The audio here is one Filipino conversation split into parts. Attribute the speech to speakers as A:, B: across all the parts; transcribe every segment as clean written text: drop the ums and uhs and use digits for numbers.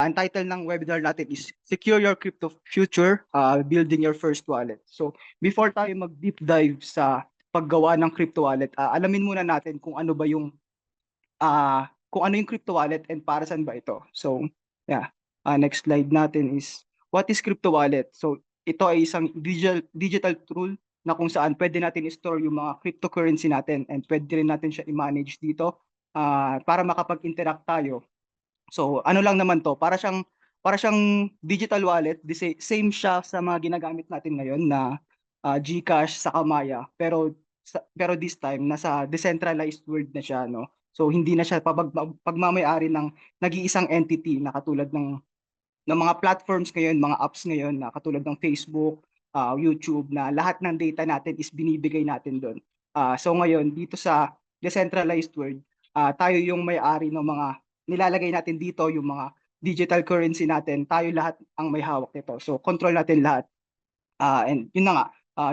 A: ang title ng webinar natin is Secure Your Crypto Future, Building Your First Wallet. So before tayo mag-deep dive sa paggawa ng crypto wallet, alamin muna natin kung ano ba yung kung ano yung crypto wallet and para saan ba ito. So yeah, next slide natin is what is crypto wallet? So ito ay isang digital tool na kung saan pwede natin i-store yung mga cryptocurrency natin and pwede rin natin siya i-manage dito para makapag-interact tayo. So ano lang naman to, para siyang digital wallet, same siya sa mga ginagamit natin ngayon na GCash sa Maya, pero this time nasa decentralized world na siya, no. So hindi na siya pagmamay-ari ng nag-iisang entity na katulad ng mga platforms ngayon, mga apps ngayon na katulad ng Facebook, YouTube, na lahat ng data natin is binibigay natin doon. So ngayon dito sa decentralized world, tayo yung may-ari ng mga nilalagay natin dito, yung mga digital currency natin, tayo lahat ang may hawak nito. So control natin lahat. And yun na nga,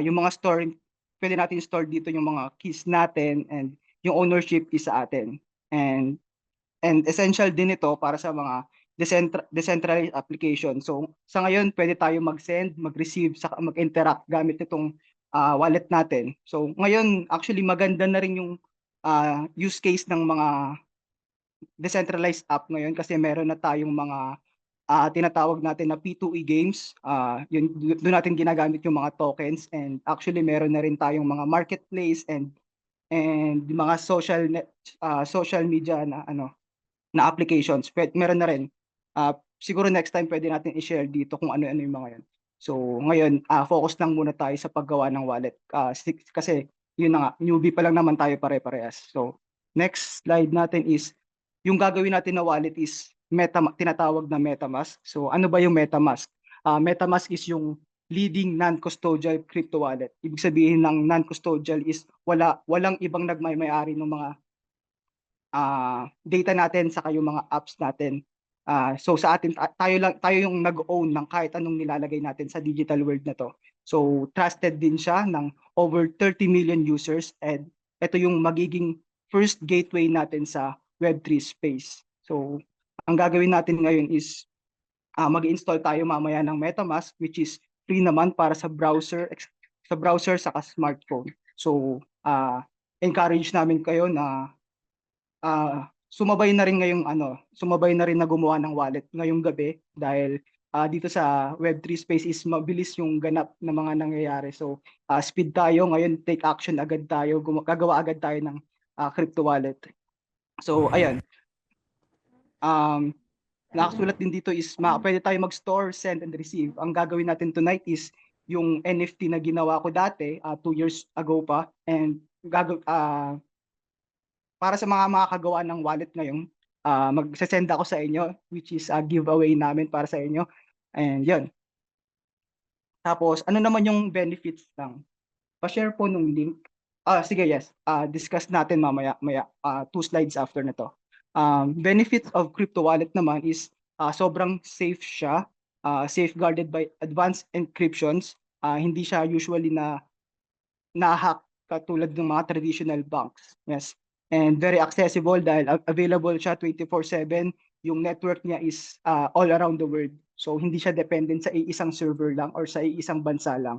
A: yung mga storing, pwede natin store dito yung mga keys natin and yung ownership is sa atin. And essential din ito para sa mga decentralized application. So sa ngayon, pwede tayo mag-send, mag-receive, saka mag-interact gamit itong wallet natin. So ngayon, actually maganda na rin yung use case ng mga decentralized app ngayon kasi meron na tayong mga tinatawag natin na P2E games. Doon natin ginagamit yung mga tokens and actually meron na rin tayong mga marketplace and mga social media na applications. Meron na rin. Siguro next time pwede natin i-share dito kung ano-ano yung mga yan. So ngayon, focus lang muna tayo sa paggawa ng wallet. Kasi yun na nga, newbie pa lang naman tayo pare-parehas. So next slide natin is, yung gagawin natin na wallet is tinatawag na MetaMask. So ano ba yung MetaMask? MetaMask is yung leading non-custodial crypto wallet. Ibig sabihin ng non-custodial is walang ibang nagmay-ari ng mga data natin sa yung mga apps natin. So sa atin tayo yung nag-own ng kahit anong nilalagay natin sa digital world na to. So trusted din siya ng over 30 million users and ito yung magiging first gateway natin sa Web3 space. So ang gagawin natin ngayon is mag-install tayo mamaya ng MetaMask, which is free naman para sa browser saka smartphone. So encourage namin kayo na sumabay na rin na gumawa ng wallet ngayong gabi dahil dito sa Web3 space is mabilis yung ganap na mga nangyayari. So speed tayo ngayon, take action agad tayo, gagawa agad tayo ng crypto wallet. So ayun, nakasulat din dito is pwede tayo mag-store, send, and receive. Ang gagawin natin tonight is yung NFT na ginawa ko dati, 2 years ago pa, and para sa mga makakagawa ng wallet ngayon, mag-send ako sa inyo, which is a giveaway namin para sa inyo. And yun. Tapos, ano naman yung benefits ng pa-share po nung link? Sige, yes. Discuss natin mamaya, 2 slides after na to. Benefits of crypto wallet naman is sobrang safe siya, safeguarded by advanced encryptions. Hindi siya usually na-hack katulad ng mga traditional banks. Yes. And very accessible dahil available siya 24/7. Yung network niya is all around the world. So hindi siya dependent sa isang server lang or sa isang bansa lang.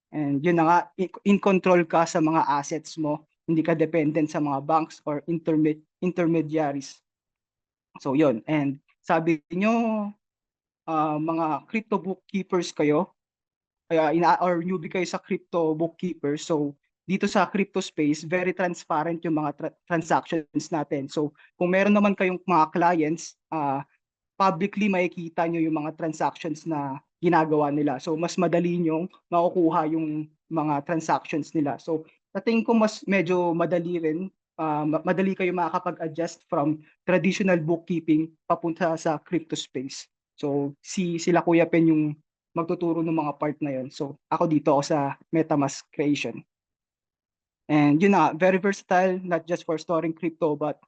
A: And yun na nga, in control ka sa mga assets mo. Hindi ka dependent sa mga banks or intermediaries. So yun. And sabi niyo, mga crypto bookkeepers kayo, or newbie kayo sa crypto bookkeeper. So dito sa crypto space, very transparent yung mga transactions natin. So kung meron naman kayong mga clients, publicly makikita nyo yung mga transactions na ginagawa nila. So mas madali nyong makukuha yung mga transactions nila. So sa tingin ko mas medyo madali rin, madali kayo makakapag-adjust from traditional bookkeeping papunta sa crypto space. So sila Kuya Pen yung magtuturo ng mga part na yun. So ako dito ako sa MetaMask creation. And yun na, very versatile, not just for storing crypto, but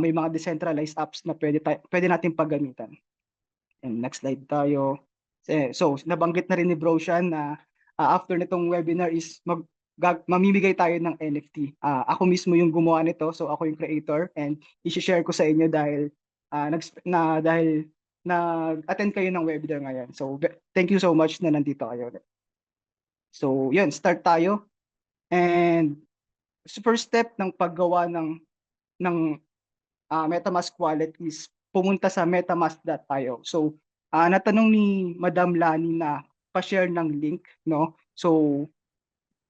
A: may mga decentralized apps na pwede natin paggamitan. And next slide tayo. So nabanggit na rin ni Broshan na after nitong webinar is mamimigay tayo ng NFT. Ako mismo yung gumawa nito, so ako yung creator and i-share ko sa inyo dahil nag-attend kayo ng webinar ngayon. So, thank you so much na nandito kayo. So, yun, start tayo. And first step ng paggawa ng MetaMask wallet is pumunta sa metamask.io. So, natanong ni Madam Lani na pa-share ng link, no? So,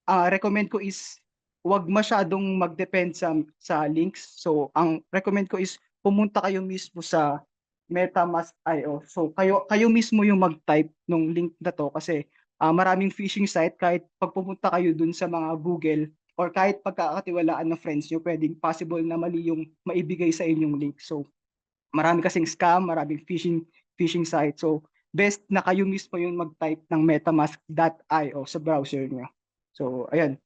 A: recommend ko is wag masyadong mag-depend sa links. So, ang recommend ko is pumunta kayo mismo sa MetaMask.io. So, kayo mismo yung mag-type ng link na to kasi maraming phishing site kahit pag pumunta kayo dun sa mga Google or kahit pagkakatiwalaan ng friends nyo, pwedeng possible na mali yung maibigay sa inyong link. So, marami kasing scam, maraming phishing site. So, best na kayo mismo yung mag-type ng metamask.io sa browser nyo. So, ayun.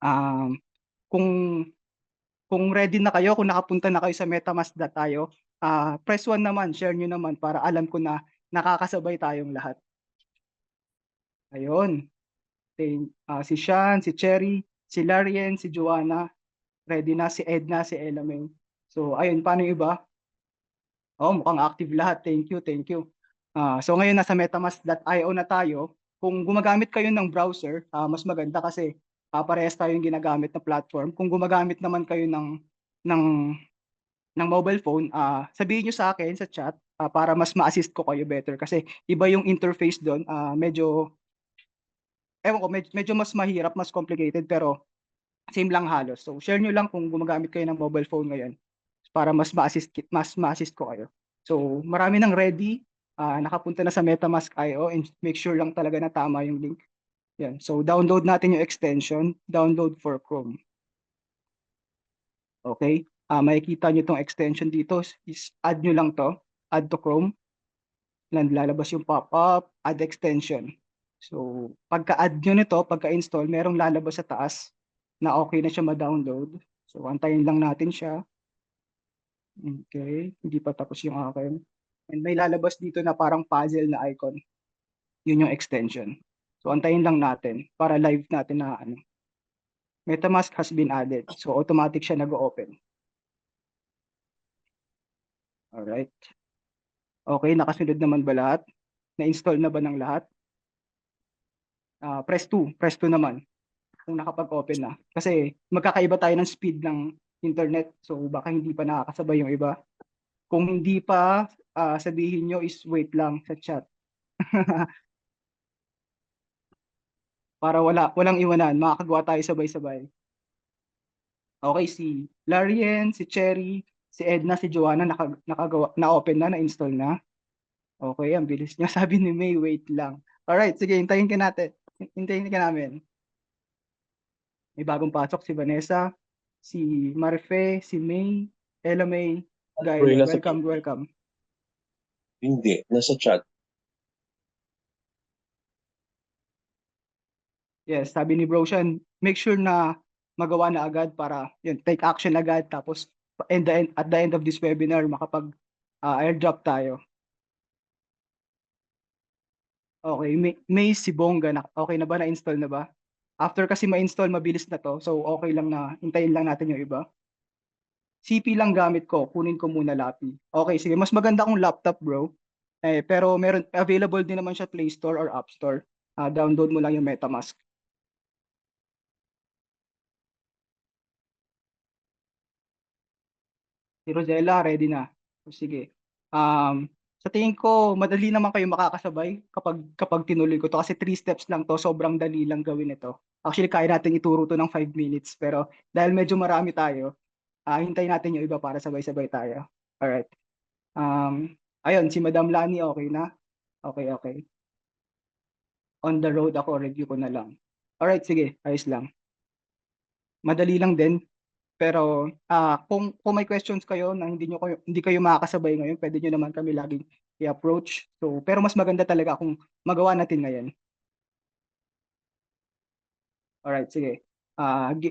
A: Um, kung kung ready na kayo, kung nakapunta na kayo sa metamask.io, press 1 naman, share nyo naman para alam ko na nakakasabay tayong lahat. Ayun. Si Sean, si Cherry, si Larien, si Joanna, ready na, si Edna, si Elamay. So, ayun, paano yung iba? Oh, mukhang active lahat. Thank you, thank you. So ngayon nasa metamask.io na tayo. Kung gumagamit kayo ng browser, mas maganda kasi parehas tayong ginagamit na platform. Kung gumagamit naman kayo ng ng mobile phone, sabihin nyo sa akin sa chat para mas ma-assist ko kayo better kasi iba yung interface doon. Medyo ewan ko, medyo mas mahirap, mas complicated pero same lang halos. So share nyo lang kung gumagamit kayo ng mobile phone ngayon para mas ma-assist ko kayo. So marami nang ready, nakapunta na sa MetaMask.io and make sure lang talaga na tama yung link. Yan. So download natin yung extension, download for Chrome. Okay? Makikita nyo tong extension dito, is add nyo lang to, add to Chrome. Lalabas yung pop-up, add extension. So pagka-add nyo nito, pagka-install, merong lalabas sa taas na okay na siya ma-download. So antayin lang natin siya. Okay, hindi pa tapos yung akin. And may lalabas dito na parang puzzle na icon. Yun yung extension. So antayin lang natin para live natin na ano. MetaMask has been added. So automatic siya nag-open. Alright. Okay, nakasunod naman ba lahat? Na-install na ba ng lahat? Press 2. Press 2 naman kung nakapag-open na. Kasi magkakaiba tayo ng speed ng internet. So baka hindi pa nakakasabay yung iba. Kung hindi pa, sabihin nyo is wait lang sa chat. Para walang iwanan, makakagawa tayo sabay-sabay. Okay, si Larien, si Cherry, si Edna, si Joanna nakagawa, na-open na, na-install na. Okay, ang bilis niya. Sabi ni May, wait lang. Alright, sige, hintayin ka natin. Hintayin ka namin. May bagong pasok si Vanessa, si Marife, si May, Ella May, Gayle. Welcome, welcome.
B: Hindi, nasa chat.
A: Yes, sabi ni Broshan, make sure na magawa na agad para yun, take action agad tapos at the end of this webinar makapag airdrop tayo. Okay, may si Bongga na okay na ba, na-install na ba? After kasi ma-install mabilis na to, so okay lang na hintayin lang natin yung iba. CP lang gamit ko, kunin ko muna lapi. Okay, sige, mas maganda kung laptop, bro. Pero meron available din naman siya Play Store or App Store. Download mo lang yung MetaMask. Si Rosella, ready na. Sige. Sa tingin ko, madali naman kayo makakasabay kapag tinuloy ko to. Kasi 3 steps lang to, sobrang dali lang gawin ito. Actually, kaya natin ituro to ng 5 minutes. Pero dahil medyo marami tayo, hintayin natin yung iba para sabay-sabay tayo. Alright. Ayun, si Madam Lani, okay na? Okay, okay. On the road ako, review ko na lang. Alright, sige, ayos lang. Madali lang din. Pero kung may questions kayo na hindi kayo makakasabay ngayon, pwede niyo naman kami laging i-approach. So, pero mas maganda talaga kung magawa natin ngayon. Alright, sige.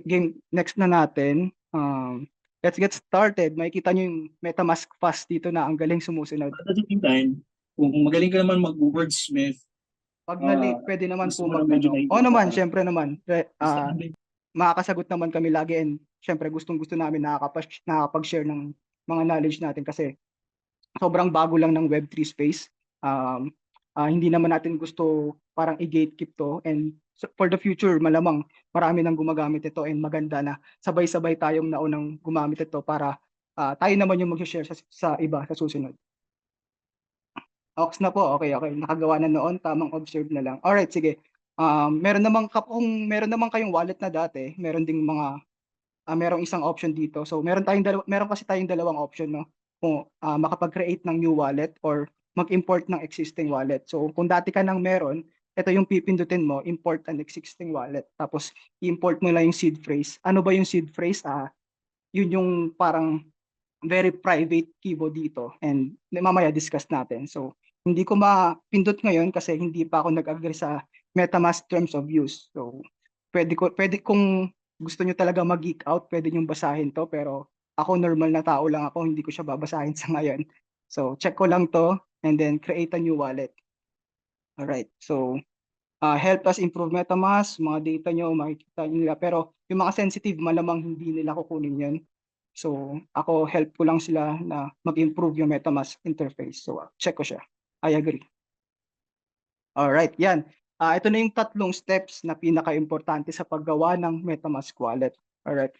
A: Game next na natin. Let's get started. Makikita niyo yung MetaMask fast dito na ang galing sumusunod.
C: At the same time, kung magaling ka naman mag-wordsmith,
A: Pag na-late, pwede naman
C: gusto
A: po
C: mo na medyo
A: Oo naman, syempre naman.
C: basta may
A: Makakasagot naman kami lagi and syempre gustong-gusto namin nakakapag-share ng mga knowledge natin kasi sobrang bago lang ng Web3 space. Hindi naman natin gusto parang i-gatekeep to, and for the future malamang marami nang gumagamit ito, and maganda na sabay-sabay tayong naunang gumamit ito para tayo naman yung mag-share sa iba sa susunod. Ox na po, okay, okay. Nakagawa na noon, tamang observe na lang. Alright, sige. Kung meron naman kayong wallet na dati, meron ding merong isang option dito. So meron kasi tayong dalawang option, no? Kung makapag-create ng new wallet or mag-import ng existing wallet. So kung dati ka nang meron, ito yung pipindutin mo, import an existing wallet. Tapos import mo lang yung seed phrase. Ano ba yung seed phrase? Yun yung parang very private keybo dito, and mamaya discuss natin. So hindi ko mapindot ngayon kasi hindi pa ako nag-agree sa MetaMask terms of use. So pwede kung gusto nyo talaga mag-geek out, pwede nyo basahin to, pero ako normal na tao lang ako, hindi ko siya babasahin sa ngayon. So check ko lang to and then create a new wallet. Alright, so help us improve MetaMask, mga data nyo, makikita nyo nila, pero yung mga sensitive, malamang hindi nila kukunin yun. So ako, help ko lang sila na mag-improve yung MetaMask interface. So check ko siya. I agree. Alright, yan. Ito na yung tatlong steps na pinaka-importante sa paggawa ng MetaMask wallet. Alright.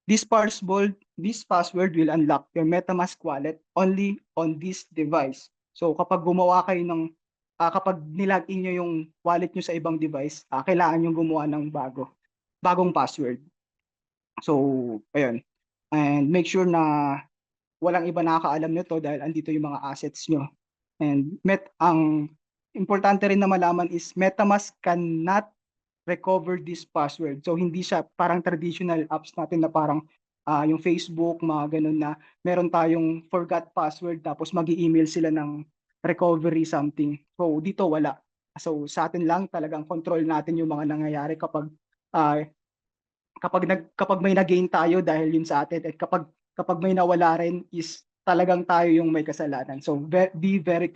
A: This password will unlock your MetaMask wallet only on this device. So kapag gumawa kayo kapag nilagin nyo yung wallet nyo sa ibang device, kailangan nyo gumawa ng bagong password. So, ayun. And make sure na walang iba nakakaalam nito dahil andito yung mga assets nyo. And ang importante rin na malaman is MetaMask cannot recover this password. So hindi siya parang traditional apps natin na parang yung Facebook, mga ganun na meron tayong forgot password tapos mag-i-email sila ng recovery something. So dito wala. So sa atin lang talagang control natin yung mga nangyayari uh, kapag may na-gain tayo dahil yun sa atin, at kapag may nawala rin is talagang tayo yung may kasalanan. So be very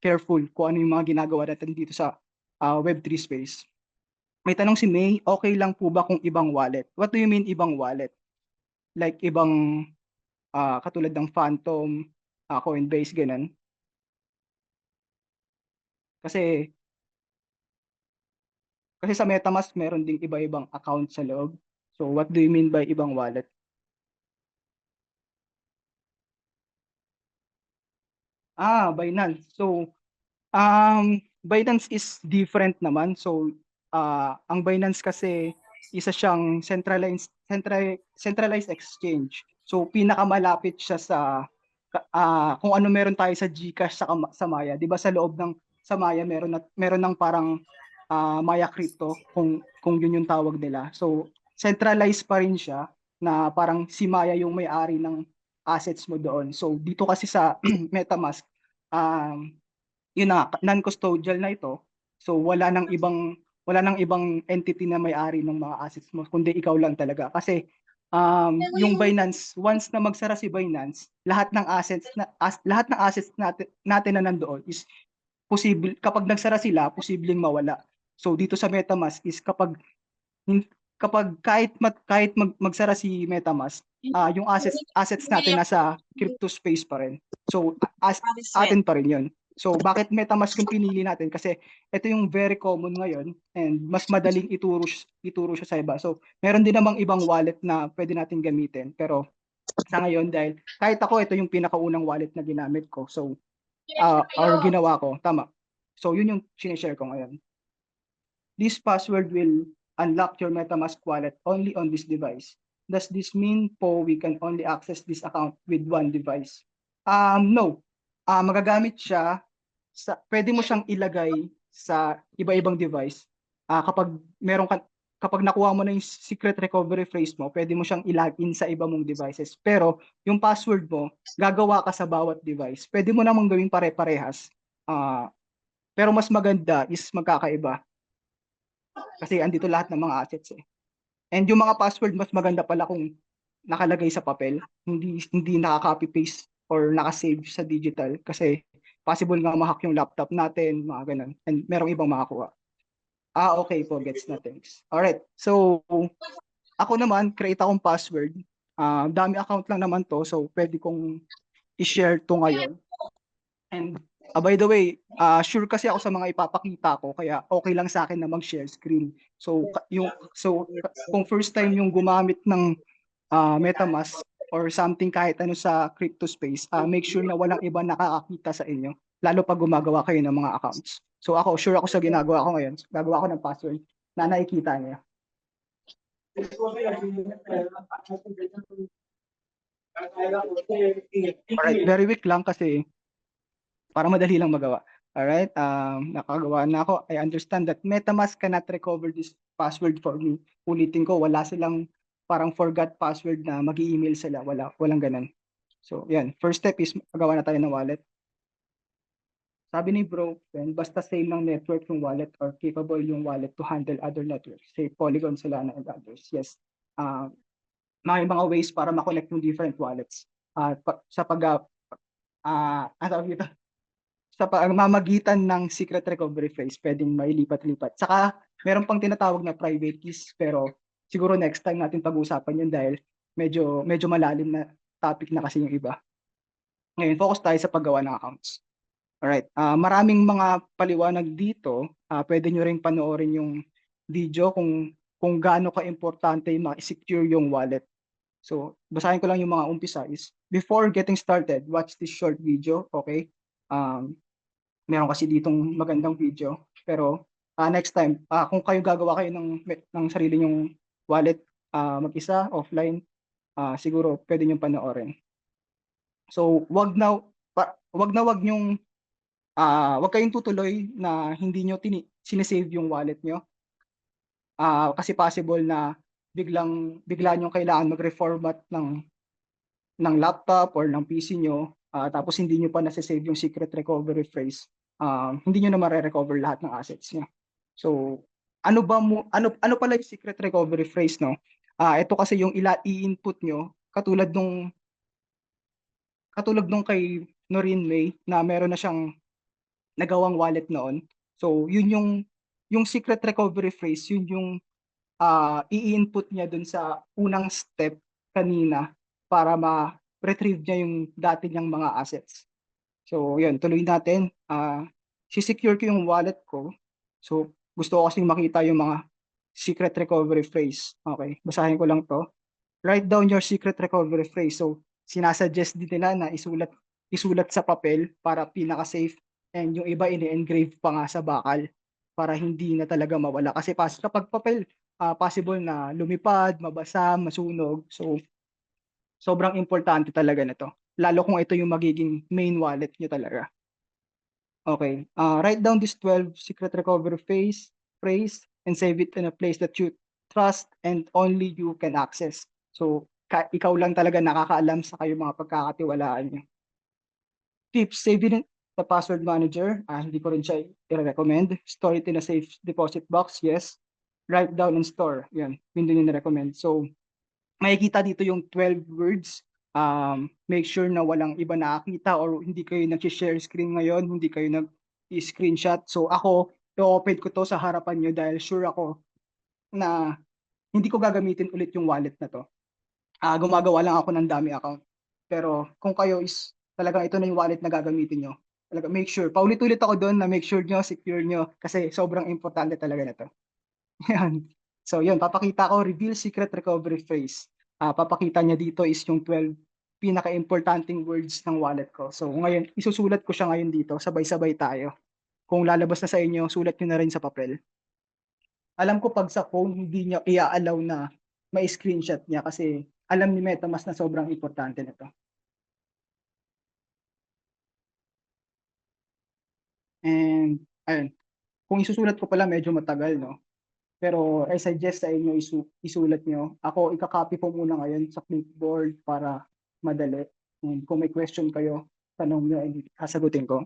A: careful kung ano yung mga ginagawa natin dito sa Web3 space. May tanong si May, okay lang po ba kung ibang wallet? What do you mean ibang wallet? Like ibang katulad ng Phantom, Coinbase, ganun. Kasi sa MetaMask meron ding iba-ibang account sa loob. So what do you mean by ibang wallet? Binance. So Binance is different naman. So ang Binance kasi isa siyang centralized exchange. So pinakamalapit siya sa kung ano meron tayo sa GCash sa Maya. 'Di ba sa loob ng sa Maya meron ng parang Maya Crypto, kung yun yung tawag nila. So centralized pa rin siya na parang si Maya yung may-ari ng assets mo doon. So dito kasi sa MetaMask, yun na, non-custodial na ito. So wala nang ibang entity na may-ari ng mga assets mo, kundi ikaw lang talaga. Kasi yung Binance, once na magsara si Binance, lahat ng assets natin na nandoon is posible, kapag nagsara sila, posibleng mawala. So dito sa MetaMask is kapag magsara si MetaMask, yung assets natin nasa crypto space pa rin. So atin pa rin 'yun. So bakit MetaMask yung pinili natin? Kasi ito yung very common ngayon and mas madaling ituro siya sa iba. So meron din namang ibang wallet na pwede natin gamitin, pero sa ngayon, dahil kahit ako, ito yung pinakaunang wallet na ginamit ko. So or ginawa ko, tama. So yun yung sinishare ko ngayon. This password will unlock your MetaMask wallet only on this device. Does this mean po we can only access this account with one device? No. Magagamit siya pwede mo siyang ilagay sa iba-ibang device. Kapag nakuha mo na yung secret recovery phrase mo, pwede mo siyang i-login sa iba mong devices. Pero yung password mo, gagawa ka sa bawat device. Pwede mo namang gawing pare-parehas. Pero mas maganda is magkakaiba. Kasi andito lahat ng mga assets eh. And yung mga password, mas maganda pala kung nakalagay sa papel, hindi naka-copy paste or naka-save sa digital, kasi possible nga ma-hack yung laptop natin, mga ganun. And merong ibang makakuha. Okay po, gets na, thanks. Alright, so ako naman, create akong password. Dami account lang naman to, so pwede kong i-share to ngayon. And by the way, sure kasi ako sa mga ipapakita ko kaya okay lang sa akin na mag-share screen. So kung first time yung gumamit ng MetaMask or something kahit ano sa crypto space, make sure na walang iba nakakakita sa inyo lalo pag gumagawa kayo ng mga accounts. So ako sure ako sa ginagawa ko ngayon. Gagawa ko ng password na nakikita niya. Alright, very weak lang kasi para madali lang magawa. Alright, nakagawa na ako. I understand that MetaMask cannot recover this password for me. Ulitin ko, wala silang parang forgot password na mag-email sila. Walang ganun. So, yan. First step is magawa na tayo ng wallet. Sabi ni Bro, basta same ng network yung wallet or capable yung wallet to handle other networks. Say Polygon, Solana, and others. Yes. May mga ways para ma-connect yung different wallets. Sa pagmamagitan ng secret recovery phrase, pwedeng mailipat-lipat. Saka, meron pang tinatawag na private keys, pero siguro next time natin pag-uusapan yun dahil medyo malalim na topic na kasi yung iba. Ngayon, focus tayo sa paggawa ng accounts. Alright, maraming mga paliwanag dito. Pwede nyo ring panoorin yung video kung gaano ka-importante ma-secure yung wallet. So, basahin ko lang yung mga umpisa is, before getting started, watch this short video, okay? Meron kasi ditong magandang video. Pero next time, kung kayo gagawa kayo ng sarili nyong wallet, mag-isa, offline, siguro pwede nyong panoorin. So, wag nyong wag kayong tutuloy na hindi nyo sinesave yung wallet nyo. Kasi possible na bigla nyo kailangan mag-reformat ng laptop or ng PC nyo, tapos hindi nyo pa nasa-save yung secret recovery phrase, hindi nyo na mare-recover lahat ng assets nyo. So, ano pala yung secret recovery phrase, no? Ito kasi yung i-input nyo, katulad nung kay Noreen May na meron na siyang nagawang wallet noon. So, yun yung secret recovery phrase, yun yung i-input niya dun sa unang step kanina para ma-retrieve niya yung dati niyang mga assets. So, yun, tuloy natin. Si-secure ko yung wallet ko. So, gusto ko kasing makita yung mga secret recovery phrase. Okay, basahin ko lang to. Write down your secret recovery phrase. So, sinasuggest din nila na isulat sa papel para pinaka-safe, and yung iba ini-engrave pa nga sa bakal para hindi na talaga mawala. Kasi kapag papel, possible na lumipad, mabasa, masunog. So, sobrang importante talaga na to. Lalo kung ito yung magiging main wallet nyo talaga. Okay, write down this 12 secret recovery phrase and save it in a place that you trust and only you can access. So, ikaw lang talaga nakakaalam sa kayo mga pagkakatiwalaan nyo. Tips, save it in the password manager. Hindi ko rin siya i-recommend. Store it in a safe deposit box, yes. Write down and store. Yan, yun din yung na-recommend. So, makikita dito yung 12 words. Make sure na walang iba nakakita or hindi kayo nag-share screen ngayon, hindi kayo nag-screenshot. So ako, i-open ko to sa harapan nyo dahil sure ako na hindi ko gagamitin ulit yung wallet na to. Gumagawa lang ako ng dummy account. Pero kung kayo is talagang ito na yung wallet na gagamitin nyo, talaga make sure. Paulit-ulit ako doon na make sure nyo, secure nyo kasi sobrang importante talaga na to. Yan. So yun, papakita ko, reveal secret recovery phrase. Papakita niya dito is yung 12 pinaka-importanting words ng wallet ko. So ngayon, isusulat ko siya ngayon dito, sabay-sabay tayo. Kung lalabas na sa inyo, sulat nyo na rin sa papel. Alam ko pag sa phone, hindi niya i-allow na may screenshot niya kasi alam ni MetaMask na sobrang importante nito. And ayun, kung isusulat ko pala medyo matagal, no? Pero I suggest sa inyo isulat nyo. Ako, ikakopy ko muna ngayon sa clipboard para madali. And kung may question kayo, tanong nyo and sasagutin ko.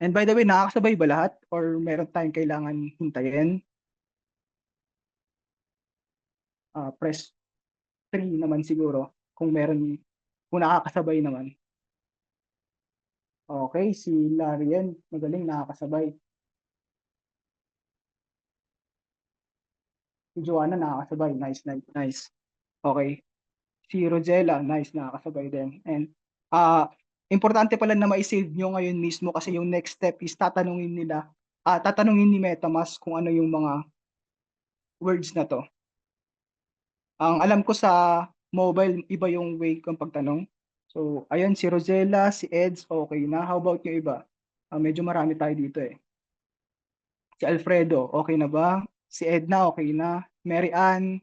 A: And by the way, nakakasabay ba lahat? Or meron tayong kailangan hintayin? Press 3 naman siguro kung nakakasabay naman. Okay, si Larian, magaling nakakasabay. Si Joanna nakakasabay. Nice. Okay. Si Rosella, nice, nakakasabay din. And importante pala na ma-save nyo ngayon mismo kasi yung next step is tatanungin ni MetaMask kung ano yung mga words na to. Ang alam ko sa mobile, iba yung way kung pagtanong. So, ayun, si Rosella, si Eds, okay na. How about yung iba? Medyo marami tayo dito eh. Si Alfredo, okay na ba? Si Edna, okay na. Mary Ann,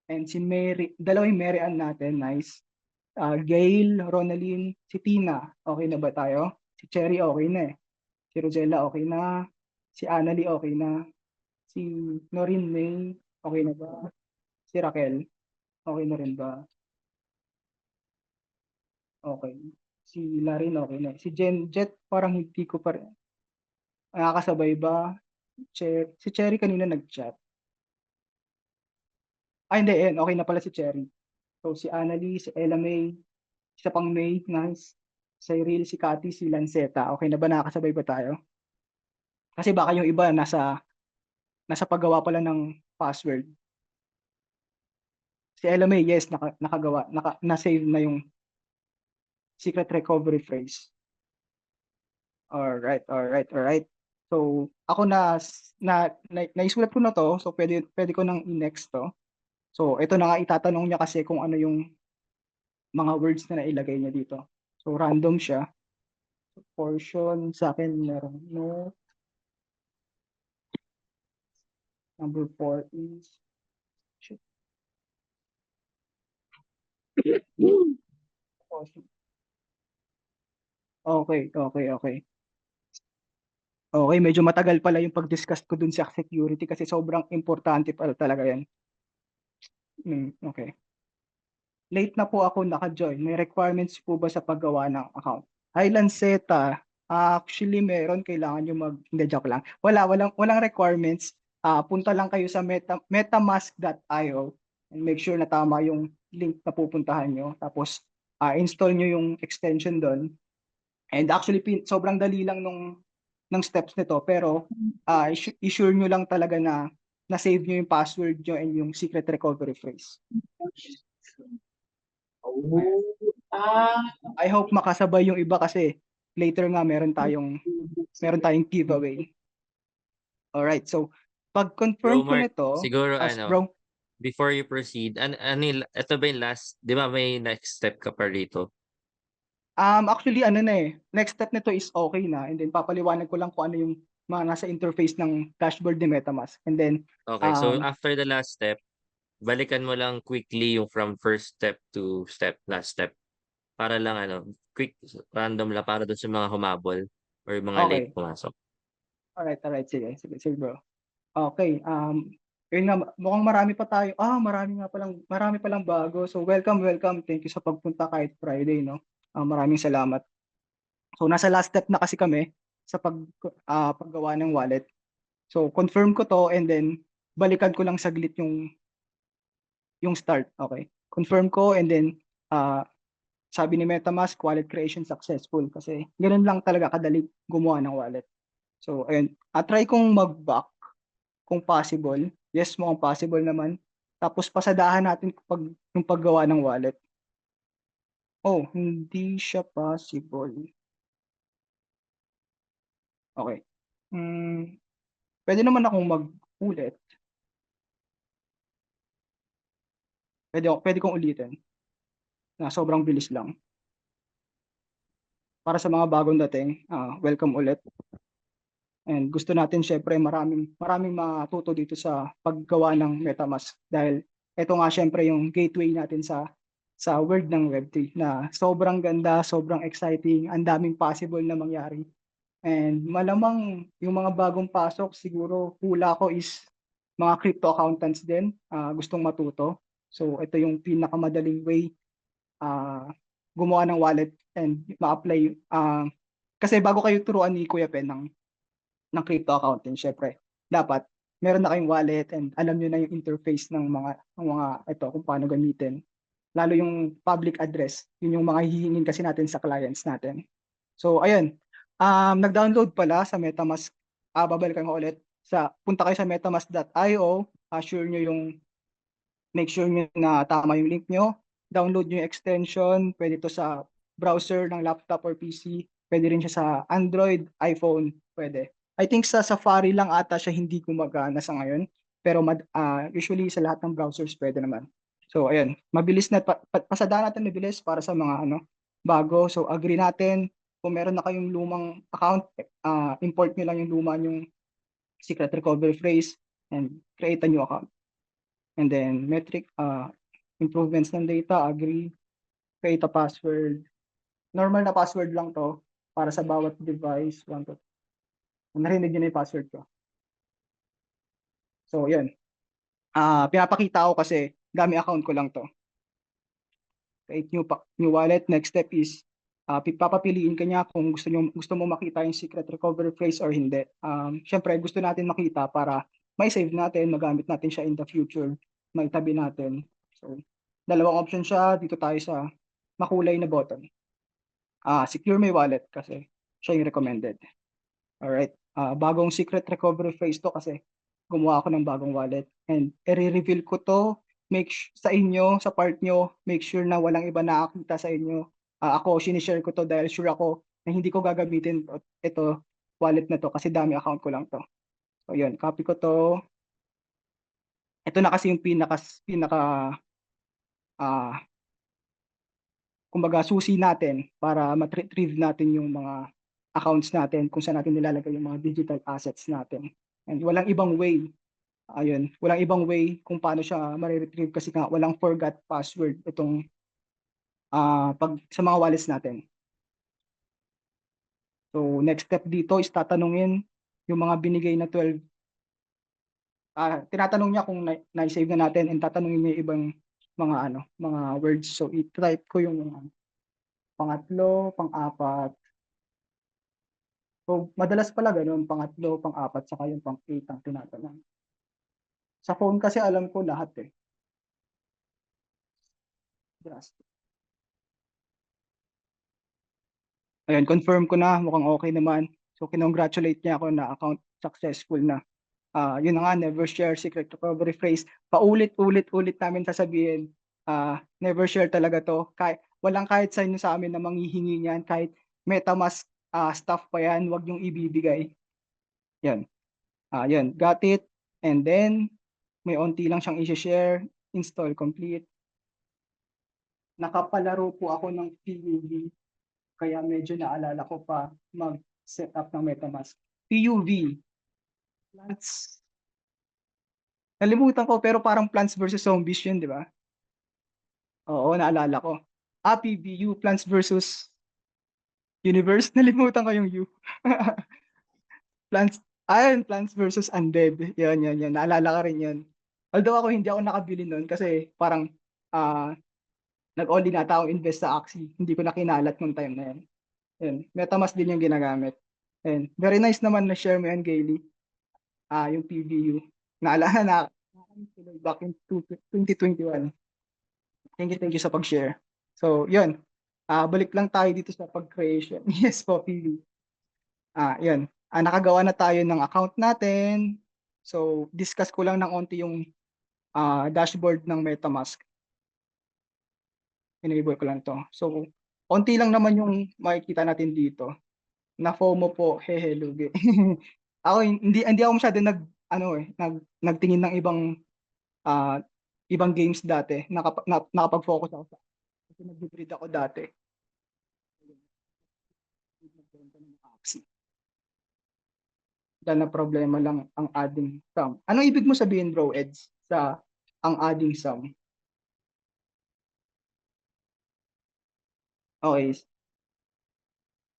A: and si Mary, dalawang Mary Ann natin, nice. Gail, Ronaline, si Tina, okay na ba tayo? Si Cherry, okay na eh. Si Rosella, okay na. Si Annalie, okay na. Si Noreen May, okay na ba? Si Raquel, okay na rin ba? Okay. Si Larin, okay na. Si Jet, parang hindi ko pa rin. Nakakasabay ba? Si Cherry kanina nag-chat. Hindi, okay na pala si Cherry. So, si Annalie, si Ella May, isa pang May, nice. Si Cyril, si Cathy, si Lanceta. Okay na ba? Nakakasabay ba tayo? Kasi baka yung iba nasa paggawa pala ng password. Si Ella May, yes, nakagawa, na-save na yung secret recovery phrase. Alright, alright, alright. So, ako naisulat ko na to, so pwede ko nang i-next to. So, ito na nga itatanong niya kasi kung ano yung mga words na nailagay niya dito. So, random siya. Portion, sa akin meron no. Number 4 is shit. Portion. Okay, okay, okay. Okay, medyo matagal pala yung pag-discuss ko dun sa security kasi sobrang importante pala talaga yan. Okay. Late na po ako naka-join. May requirements po ba sa paggawa ng account? Hi Lanceta. Actually meron, kailangan nyo hindi, joke lang. Walang requirements. Punta lang kayo sa metamask.io and make sure na tama yung link na pupuntahan nyo. Tapos install nyo yung extension doon. And actually sobrang dali lang ng steps nito, pero i-sure nyo lang talaga na save nyo yung password nyo and yung secret recovery phrase. I hope makasabay yung iba kasi later nga meron tayong giveaway. Alright, so pag-confirm
D: Bro,
A: ko
D: Mark,
A: nito,
D: siguro
A: bro,
D: before you proceed, ito ba yung last, di ba may next step ka pa rito?
A: actually next step nito is okay na, and then papaliwanag ko lang kung ano yung mga nasa interface ng dashboard ni MetaMask. And then
D: Okay, so after the last step, balikan mo lang quickly yung from first step to last step. Para lang quick, random lang para doon sa mga humabol or mga
A: Okay.
D: late pumasok.
A: Alright, sige bro. Okay, yun nga, mukhang marami pa tayo. Marami palang bago. So welcome. Thank you sa pagpunta kahit Friday, no? Maraming salamat. So nasa last step na kasi kami sa paggawa ng wallet. So confirm ko to and then balikan ko lang saglit yung start. Okay. Confirm ko and then sabi ni MetaMask, wallet creation successful kasi ganoon lang talaga kadali gumawa ng wallet. So ayun, try kong mag-back kung possible. Yes, mukhang possible naman. Tapos pasadahan natin yung paggawa ng wallet. Oh, hindi siya possible. Okay. Pwede naman akong mag-ulit. Pwede kong ulitin. Na sobrang bilis lang. Para sa mga bagong dating, welcome ulit. And gusto natin syempre maraming matuto dito sa paggawa ng MetaMask dahil ito nga syempre yung gateway natin sa world ng Web3 na sobrang ganda, sobrang exciting, ang daming possible na mangyari. And malamang yung mga bagong pasok siguro hula ko is mga crypto accountants din, gustong matuto. So ito yung pinakamadaling way gumawa ng wallet and ma-apply. Kasi bago kayo turuan ni Kuya Pen ng crypto accounting, syempre dapat meron na kayong wallet and alam niyo na yung interface ng mga ito kung paano gamitin. Lalo yung public address, yun yung mga hihingin kasi natin sa clients natin. So ayun, nag-download pala sa MetaMask. Babalikan ko ulit punta kayo sa metamask.io, make sure nyo na tama yung link nyo. download nyo yung extension, pwede to sa browser ng laptop or PC, pwede rin siya sa Android, iPhone, pwede. I think sa Safari lang ata siya hindi gumagana sa ngayon, pero usually sa lahat ng browsers pwede naman. So ayun, mabilis na pasadaan natin mabilis para sa mga bago. So agree natin kung meron na kayong lumang account, import nyo lang yung luma yung secret recovery phrase and create a new account. And then metric improvements ng data, agree, create a password. Normal na password lang to para sa bawat device. Narinig nyo na yung password ko. So yun. Pinapakita ko kasi gamit account ko lang to. Create new wallet. Next step is papapiliin ka niya kung gusto mo makita yung secret recovery phrase or hindi. Syempre gusto natin makita para may save natin, magamit natin siya in the future, maitabi natin. So dalawang option siya, dito tayo sa makulay na button. Secure my wallet kasi siya yung recommended. Alright, bagong secret recovery phrase to kasi gumawa ako ng bagong wallet and i-reveal ko to, sa inyo, sa part nyo, make sure na walang iba nakakita sa inyo. Ako, sinishare ko to dahil sure ako na hindi ko gagamitin ito wallet na to kasi dami account ko lang to. So yun, copy ko to. Ito na kasi yung pinaka kumbaga susi natin para ma-retrieve natin yung mga accounts natin kung saan natin nilalagay yung mga digital assets natin. And walang ibang way. Ayun, walang ibang way kung paano siya ma-retrieve kasi nga walang forgot password itong pag sa mga wallets natin. So next step dito is tatanungin yung mga binigay na 12 tinatanong niya kung na-save na natin and tatanungin niya yung ibang mga words. So i-type ko yung pangatlo, pang-apat. So madalas pala ganun, pangatlo, pang-apat, saka yung pang-8 ang tinatanong. Sa phone kasi alam ko lahat eh. Drastic. Ayun, confirm ko na, mukhang okay naman. So kinongratulate niya ako na account successful na. Yun na nga, never share secret recovery phrase. Paulit-ulit namin sasabihin, never share talaga to. Walang kahit sa inyo sa amin na manghihingi niyan, kahit MetaMask stuff pa yan, wag yung ibibigay. Yan. Yan, got it. And then, may onti lang siyang i-share, install complete. Nakapalaro po ako ng PUV, kaya medyo naalala ko pa mag-set up ng MetaMask. PUV, Plants. Nalimutan ko pero parang Plants vs Zombies yun, di ba? Oo, naalala ko. PVU, Plants vs Universe. Nalimutan ko yung U. Plants vs Undead. Yan. Naalala ka rin yun. Although ako hindi ako nakabili nun kasi parang nag-only na ako invest sa Axie. Hindi ko na kinalat nung time na yan. Yan. MetaMask din yung ginagamit. And very nice naman na share mo yan, Gaily. Yung PVU. Naalala na back in 2021. Thank you sa pag-share. So, yun. Balik lang tayo dito sa pag-creation. Yes po, PV. Yun. Nakagawa na tayo ng account natin. So, discuss ko lang ng onti yung dashboard ng MetaMask. Enable ko lang to. So, onti lang naman yung makikita natin dito. Na FOMO po, hehe, lugi. Ako, hindi ako masyado nagtingin ng ibang games dati. Nakapag-focus ako sa kasi nag-breed ako dati. Dahil na problema lang ang adding sum. Ano ibig mo sabihin, bro, Eds, sa ang adding sum? Okay.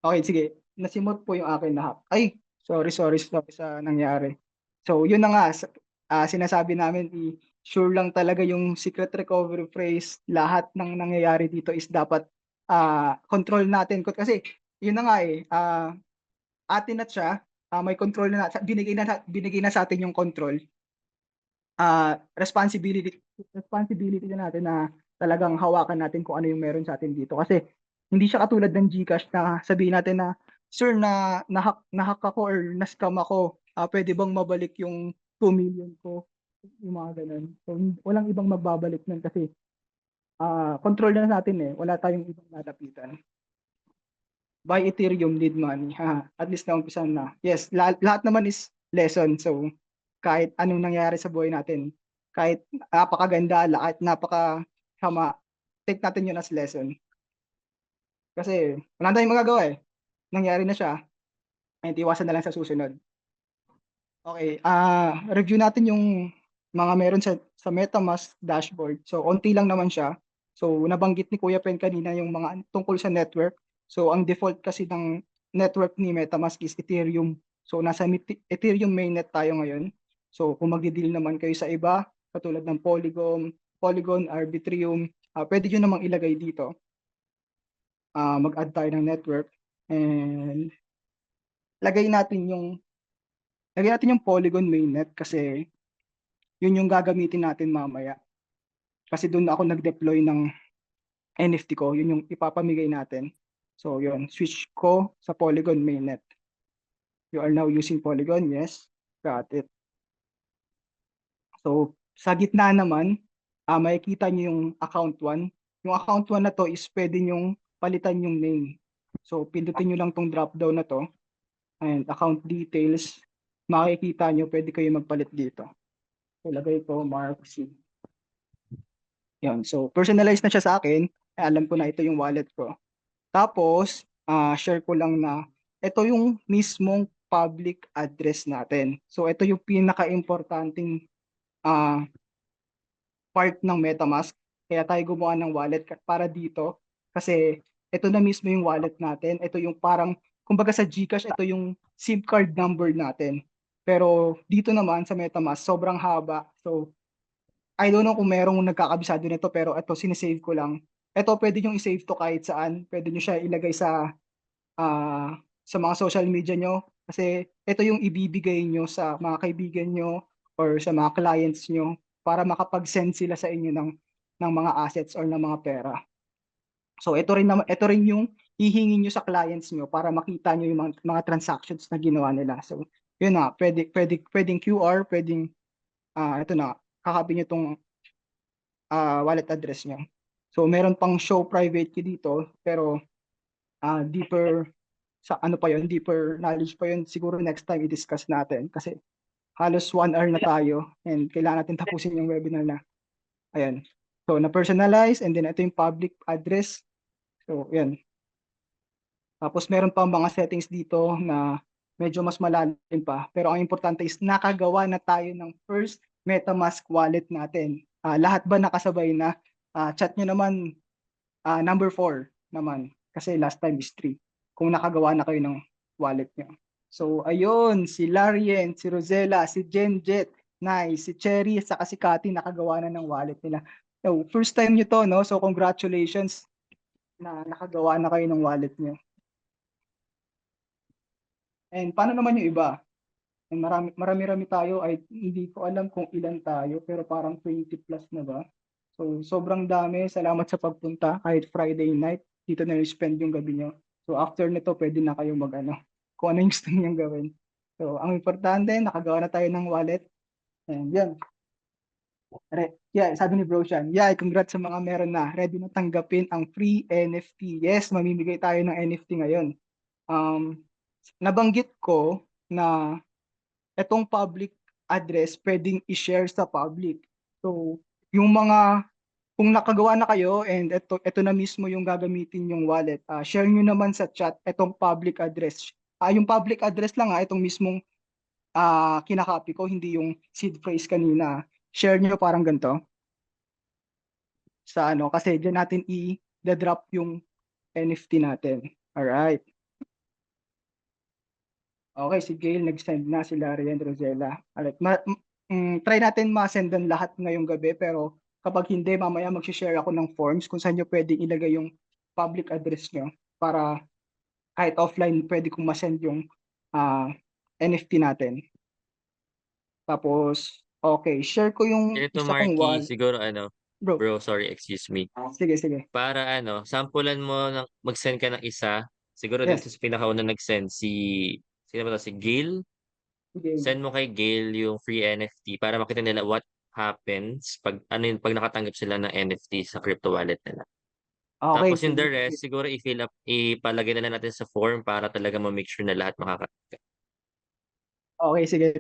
A: Okay, sige. Nasimot po yung akin na hack. Ay, sorry sa nangyari. So, yun na nga. Sinasabi namin, sure lang talaga yung secret recovery phrase. Lahat ng nangyayari dito is dapat control natin. Kasi, yun na nga atin na siya. May control na, binigay na sa atin yung control. Responsibility na natin na talagang hawakan natin kung ano yung meron sa atin dito. Kasi hindi siya katulad ng GCash na sabihin natin na, sir, na-hack ako or na-scam ako, pwede bang mabalik yung 2 million ko? Yung mga ganun. So, walang ibang magbabalik nun kasi control na natin eh. Wala tayong ibang lalapitan. Buy Ethereum, need money. At least naumpisan na. Yes, lahat naman is lesson. So, kahit anong nangyari sa buhay natin, kahit napakaganda, kahit napakasama, take natin yun as lesson. Kasi wala tayong magagawa eh. Nangyari na siya. And iwasan na lang sa susunod. Okay, review natin yung mga meron sa MetaMask dashboard. So, onti lang naman siya. So, nabanggit ni Kuya Pen kanina yung mga tungkol sa network. So, ang default kasi ng network ni MetaMask is Ethereum. So, nasa Ethereum mainnet tayo ngayon. So, kung magdi-deal naman kayo sa iba, katulad ng Polygon, Arbitrum, pwede nyo namang ilagay dito. Mag-add tayo ng network. And lagay natin yung Polygon mainnet kasi yun yung gagamitin natin mamaya. Kasi doon ako nag-deploy ng NFT ko, yun yung ipapamigay natin. So yun, switch ko sa Polygon mainnet. You are now using Polygon, yes. Got it. So sa gitna naman, makikita nyo yung account 1. Yung account 1 na to is pwede nyong palitan yung name. So pindutin nyo lang tong drop down na to. And account details, makikita nyo, pwede kayo magpalit dito. So lagay ko Mark C. Yan. So personalized na siya sa akin. Alam ko na ito yung wallet ko. Tapos, share ko lang na ito yung mismong public address natin. So ito yung pinaka-importanting part ng MetaMask. Kaya tayo gumawa ng wallet para dito. Kasi ito na mismo yung wallet natin. Ito yung parang, kumbaga sa GCash, ito yung SIM card number natin. Pero dito naman sa MetaMask, sobrang haba. So, I don't know kung merong nagkakabisado nito, pero ito, sinesave ko lang. Ito, pwede nyo i-save to kahit saan. Pwede nyo siya ilagay sa mga social media nyo. Kasi ito yung ibibigay nyo sa mga kaibigan nyo or sa mga clients nyo para makapag-send sila sa inyo ng mga assets or ng mga pera. So ito rin yung hihingin nyo sa clients nyo para makita nyo yung mga transactions na ginawa nila. So yun na, pwedeng QR, pwedeng ito na, kakapin nyo tong wallet address nyo. So meron pang show private key dito, pero deeper knowledge pa yun, siguro next time i-discuss natin kasi halos 1 hour na tayo and kailangan natin tapusin yung webinar na. Ayan. So na-personalize and then ito yung public address. So yan. Tapos meron pa mga settings dito na medyo mas malalim pa. Pero ang importante is nakagawa na tayo ng first MetaMask wallet natin. Lahat ba nakasabay na? Chat nyo naman number 4 naman. Kasi last time is 3. Kung nakagawa na kayo ng wallet nyo. So ayun, si Larien, si Rosella, si Jenjet, nice, si Cherry, saka si Cathy nakagawa na ng wallet nila. So, first time nyo to, no? So congratulations na nakagawa na kayo ng wallet nyo. And paano naman yung iba? And marami-rami tayo, ay hindi ko alam kung ilan tayo, pero parang 20 plus na ba? So sobrang dami, salamat sa pagpunta kahit Friday night, dito na spend yung gabi nyo. So after nito, pwede na kayo kung ano yung gusto nyo gawin. So ang importante, nakagawa na tayo ng wallet. And yan. Yeah, sabi ni Bro Sean, yeah, congrats sa mga meron na. Ready na tanggapin ang free NFT. Yes, mamimigay tayo ng NFT ngayon. Nabanggit ko na itong public address pwedeng i-share sa public. So, kung nakagawa na kayo and ito na mismo yung gagamitin yung wallet, share nyo naman sa chat itong public address. Yung public address lang itong mismong kinakopy ko, hindi yung seed phrase kanina. Share nyo parang ganito. Kasi dyan natin i-drop yung NFT natin. Alright. Okay, si Gail nag-send na, si Larry and Rosella. Alright, try natin ma-sendan lahat ngayong gabi, pero kapag hindi, mamaya mag-share ako ng forms kung saan nyo pwedeng ilagay yung public address nyo para kahit offline pwede kong ma-send yung NFT natin. Tapos, okay, share ko yung
D: Ganito,
A: isa kong
D: Marky,
A: wallet.
D: siguro
A: Bro,
D: sorry, excuse me.
A: Sige.
D: Para sampulan mo mag-send ka ng isa. Siguro
A: Yes.
D: dito sa pinakauna nag-send sino ba to? Si Gail.
A: Sige.
D: Send mo kay Gail yung free NFT para makita nila what happens pag ano yun, pag nakatanggap sila ng NFT sa crypto wallet nila.
A: Okay,
D: Tapos yung
A: sige,
D: the
A: sige.
D: rest, siguro i-fill up, ipalagay na lang natin sa form para talaga ma-make sure na lahat makakatanggap.
A: Okay, sige.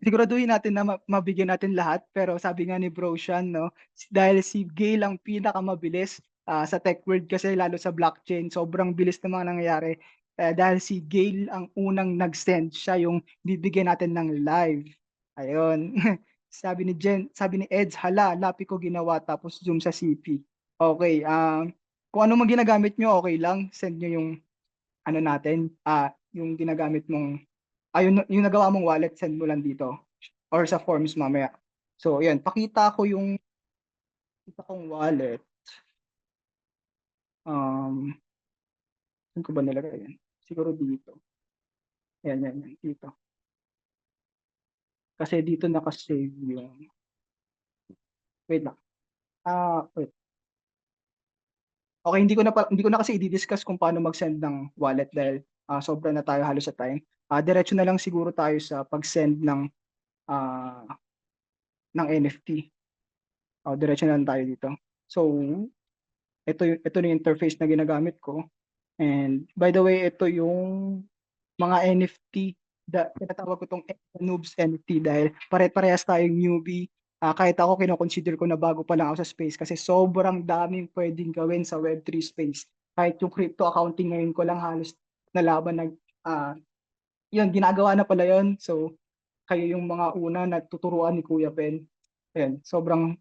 A: Siguraduhin natin na mabigyan natin lahat. Pero sabi nga ni Bro Sean, no, dahil si Gail ang pinakamabilis sa tech world kasi lalo sa blockchain, sobrang bilis ng mga nangyayari. Dahil si Gail ang unang nag-send, siya yung bibigyan natin ng live. Ayun. Sabi ni Eds, hala, lapi ko ginawa tapos zoom sa CP. Okay, kung ano man ginagamit nyo, okay lang. Send nyo yung ano natin, yung ginagamit mong ayun yung nagawa mong wallet, send mo lang dito or sa forms mamaya. So, ayan, pakita ko yung isa kong wallet. Saan ko ba nilagay yan? Siguro dito. Ayan, yan, dito. Kasi dito nakasave yung, wait lang. Wait. Okay, hindi ko na kasi i-discuss kung paano mag-send ng wallet dahil sobra na tayo halos sa time. Diretso na lang siguro tayo sa pag-send ah, ng NFT. Diretso na lang tayo dito. So, ito na yung interface na ginagamit ko. And by the way, ito yung mga NFT, tinatawag ko itong noobs NFT dahil pare-parehas tayong newbie. Kahit ako, kinoconsider ko na bago pa lang ako sa space kasi sobrang daming pwedeng gawin sa Web3 space. Kahit yung crypto accounting ngayon ko lang halos nalaban yun, ginagawa na pala yun. So, kayo yung mga una na tuturuan ni Kuya Pen. Ayan, sobrang,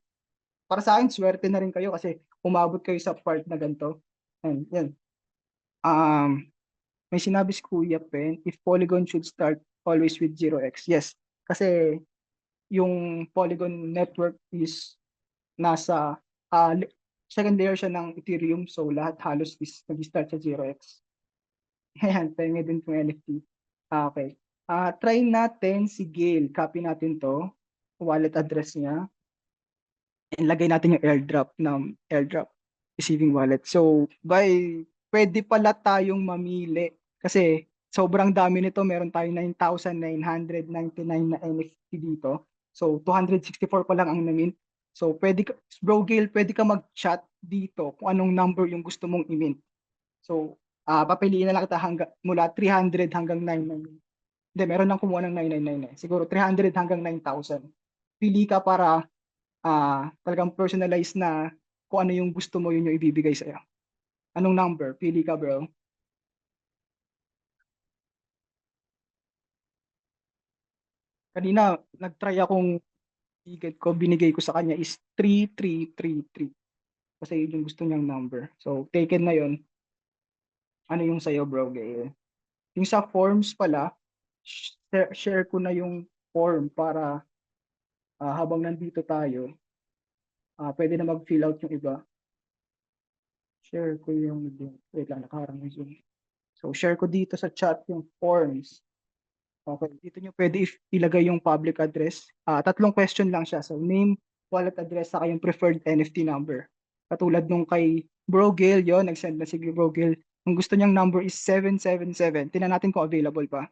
A: para sa akin, swerte na rin kayo kasi umabot kayo sa part na ganito. Ayan, yan. May sinabi si Kuya Pen, if Polygon should start always with 0x. Yes, kasi yung Polygon network is nasa second layer siya ng Ethereum, so lahat halos is nag-start sa 0x. Ayan, pwede din yung NFT. Okay. Try natin si Gail. Copy natin to. Wallet address niya. And lagay natin yung airdrop receiving wallet. So, pwede pala tayong mamili. Kasi sobrang dami nito. Meron tayong 9,999 na NFT dito. So, 264 pa lang ang na-mint. So, Bro Gail, pwede ka mag-chat dito kung anong number yung gusto mong i-mint. So, papiliin na lang kita mula 300 hanggang 999. Hindi, meron lang kumuha ng 999 eh. Siguro 300 hanggang 9,000. Pili ka para talagang personalized na kung ano yung gusto mo, yun yung ibibigay sa'yo. Anong number? Pili ka, bro. Kanina, nag-try akong binigay ko sa kanya is 3333. Kasi yun yung gusto niyang number. So, taken na yun. Ano yung sa'yo, bro, Gail? Yung sa forms pala, share ko na yung form para habang nandito tayo, pwede na mag-fill out yung iba. Share ko yung link. Wait lang, nakaharang yung Zoom. So, share ko dito sa chat yung forms. Okay, dito nyo pwede ilagay yung public address. Tatlong question lang siya. So, name, wallet address, saka yung preferred NFT number. Katulad nung kay Bro Gail, yun, nag-send na si Bro Gail. Ang gusto niyang number is 777. Tingnan natin kung available pa.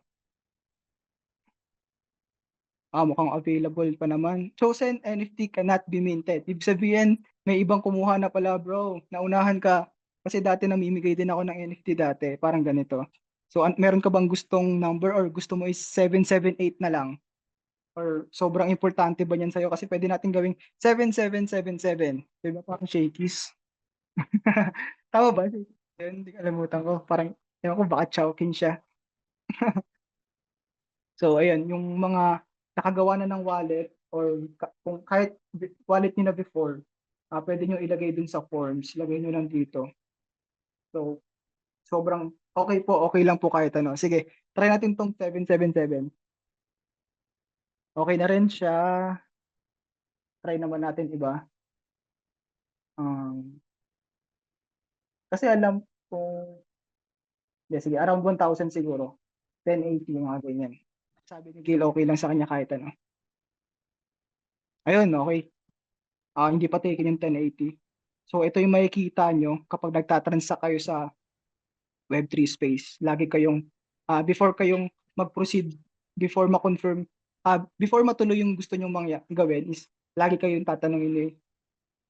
A: Mukhang available pa naman. Chosen NFT cannot be minted. Ibig sabihin, may ibang kumuha na pala, bro. Naunahan ka. Kasi dati namimigay din ako ng NFT dati. Parang ganito. So, meron ka bang gustong number or gusto mo is 778 na lang? Or sobrang importante ba niyan sa'yo? Kasi pwede natin gawing 7777. Diba parang shakies? Tama ba? Yun, hindi kalimutan ko. Parang, ewan ko, baka chowking siya. So, ayun, yung mga nakagawa na ng wallet or kung kahit wallet niyo na before, pwede nyo ilagay dun sa forms. Lagay nyo lang dito. So, sobrang okay po, okay lang po kahit ano. Sige, try natin tong 777. Okay na rin siya. Try naman natin iba. Kasi alam ko, sige, around 1,000 siguro. 1080 yung mga ganyan. Sabi ni Gil, okay lang sa kanya kahit ano. Ayun, okay. Hindi pa taken yung 1080. So ito yung makikita nyo kapag nagtatransact kayo sa Web3 space. Lagi kayong, before kayong mag-proceed, before ma-confirm before matuloy yung gusto niyong gawin is lagi kayong tatanungin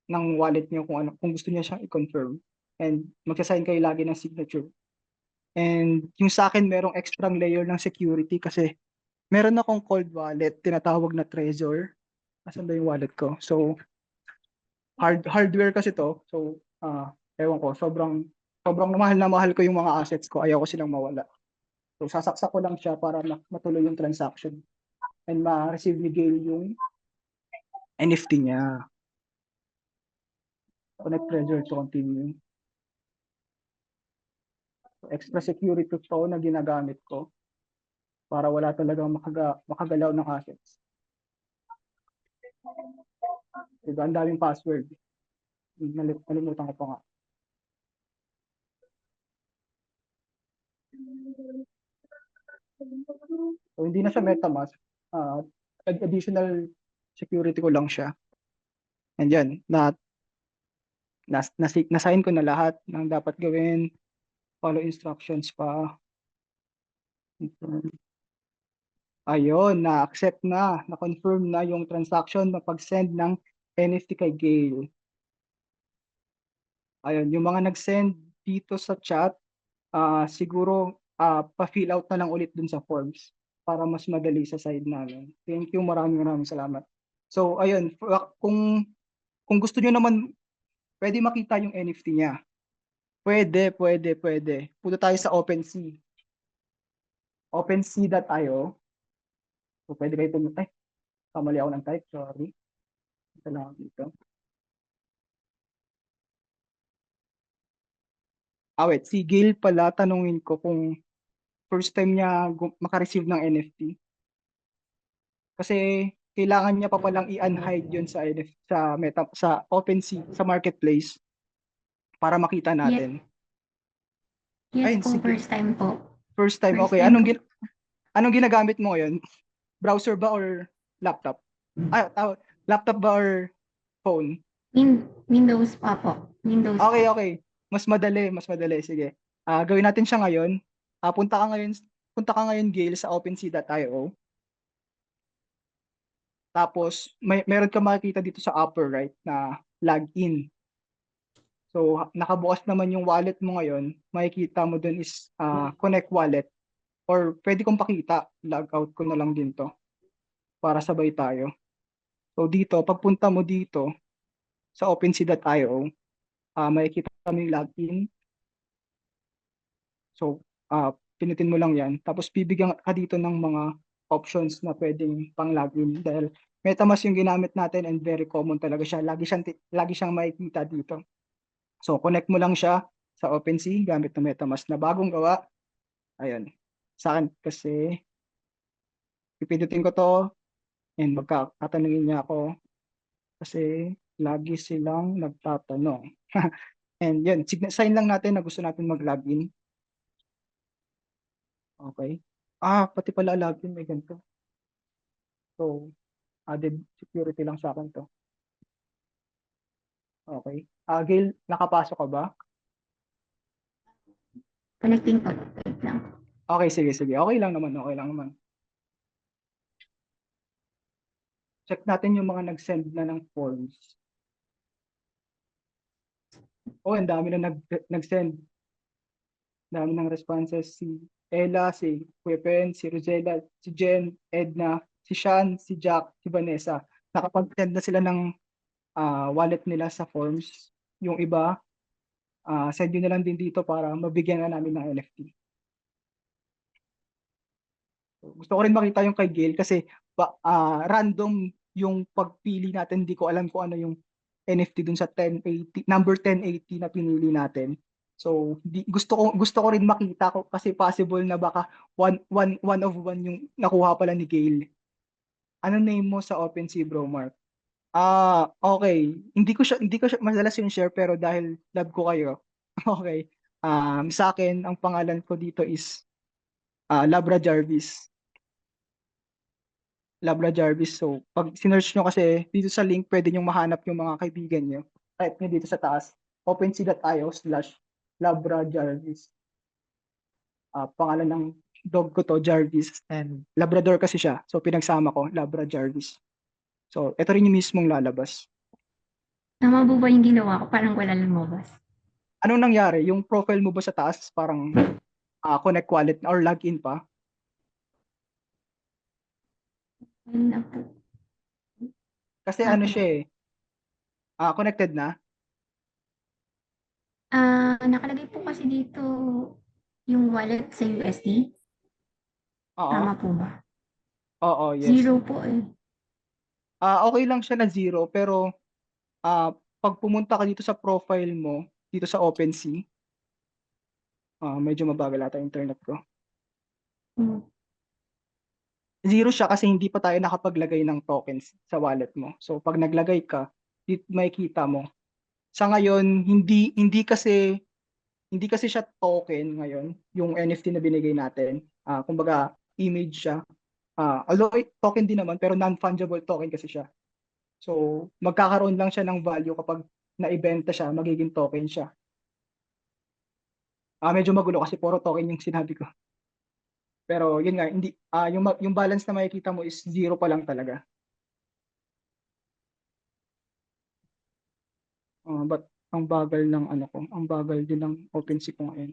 A: ng wallet niyo kung gusto niya siyang i-confirm, and magsa-sign kayo lagi ng signature. And yung sa akin merong extra layer ng security kasi meron akong cold wallet, tinatawag na Trezor. Asan ba yung wallet ko? So hardware kasi to. So ewan ko, sobrang mahal na mahal ko yung mga assets ko. Ayaw ko silang mawala. So sasaksak ko lang siya para matuloy yung transaction and ma-receive ni Gail yung NFT niya. Connect Trezor to continue. So, extra security to na ginagamit ko para wala talagang makagalaw ng assets. Diba, ang daming password. Nalimutan ko pa nga. So, hindi na siya MetaMask. Additional security ko lang siya. And yan, nasign ko na lahat ng dapat gawin. Follow instructions pa. Ayun, na-accept na-confirm na yung transaction na pag-send ng NFT kay Gail. Ayun, yung mga nag-send dito sa chat, siguro pa-fill out na lang ulit dun sa forms para mas madali sa side namin. Thank you, maraming salamat. So, ayun, kung gusto nyo naman, pwede makita yung NFT niya. Pwede. Punta tayo sa OpenSea. OpenSea.io. So, pwede kayo pumunta. Kamali ako ng type, sorry. Ito lang dito. Wait, si Gail pala, tanungin ko kung first time niya makareceive ng NFT. Kasi kailangan niya pa palang i-unhide yun sa OpenSea, sa marketplace para makita natin.
E: Yes
A: Ayun,
E: po,
A: sige.
E: first time po.
A: First time,
E: First
A: okay.
E: time
A: Anong ginagamit mo ngayon? Browser ba or laptop? Laptop ba or phone?
E: Windows pa po. Windows
A: Okay,
E: po.
A: okay. Mas madali. Sige. Gawin natin siya ngayon. Punta ka ngayon, Gail, sa OpenSea.io. Tapos, meron ka makikita dito sa upper right na login. So, nakabukas naman yung wallet mo ngayon. Makikita mo dun is connect wallet. Or pwede kong pakita, log out ko na lang din to para sabay tayo. So dito, pagpunta mo dito sa OpenSea.io, makikita mo yung login. So pinutin mo lang yan. Tapos bibigyan ka dito ng mga options na pwedeng pang login dahil MetaMask yung ginamit natin and very common talaga siya. Lagi siyang makikita dito. So connect mo lang siya sa OpenSea gamit ng MetaMask na bagong gawa. Ayun. Sa akin kasi pipindutin ko to and magkakatanungin niya ako kasi lagi silang nagtatanong. And yun, sign lang natin na gusto natin mag-login. Okay. Pati pala login may ganito. So, added security lang sa akin to. Okay. Gail, nakapasok ka ba?
E: Connecting po. Wait lang.
A: Okay, sige. Okay lang naman. Check natin yung mga nag-send na ng forms. Ang dami na nag-send. Dami ng responses. Si Ella, si Kuya Pen, si Rosella, si Jen, Edna, si Sean, si Jack, si Vanessa. Nakapag-send na sila ng wallet nila sa forms. Yung iba, send nyo na lang din dito para mabigyan na namin ng NFT. Gusto ko rin makita yung kay Gail kasi random yung pagpili natin. Hindi ko alam kung ano yung NFT dun sa 1080, number 1080 na pinili natin. So, gusto ko rin makita ko kasi possible na baka one of one yung nakuha pala ni Gail. Ano name mo sa OpenSea, bro, Mark? Okay. Hindi ko siya madalas yung share pero dahil love ko kayo. Okay. Sa akin ang pangalan ko dito is Labra Jarvis. Labra Jarvis. So, pag sinearch nyo kasi dito sa link, pwede nyo mahanap yung mga kaibigan nyo. Type nyo dito sa taas, OpenSea.io/Labra Jarvis. Pangalan ng dog ko to, Jarvis, and Labrador kasi siya. So pinagsama ko, Labra Jarvis. So ito rin yung mismong lalabas.
E: Tama po ba yung ginawa ko? Parang wala lumabas.
A: Anong nangyari? Yung profile mo ba sa taas parang connect wallet or login pa?
E: Ayun na po.
A: Kasi ano siya eh, connected na.
E: Nakalagay po kasi dito yung wallet sa USD.
A: Oo,
E: Tama po ba?
A: oo, yes.
E: Zero po eh.
A: Okay lang siya na zero, pero pag pumunta ka dito sa profile mo, dito sa OpenSea, medyo mabagal ata yung internet ko.
E: Hmm.
A: Zero siya kasi hindi pa tayo nakapaglagay ng tokens sa wallet mo. So pag naglagay ka, makikita mo. Sa ngayon, hindi kasi siya token ngayon, yung NFT na binigay natin. Kumbaga image siya. Although token din naman, pero non-fungible token kasi siya. So magkakaroon lang siya ng value kapag naibenta siya, magiging token siya. Medyo magulo kasi puro token yung sinabi ko. Pero yun nga, hindi yung balance na makikita mo is zero pa lang talaga. But ang bagal ng ano ko, ang bagal din ng OpenSea ko ngayon.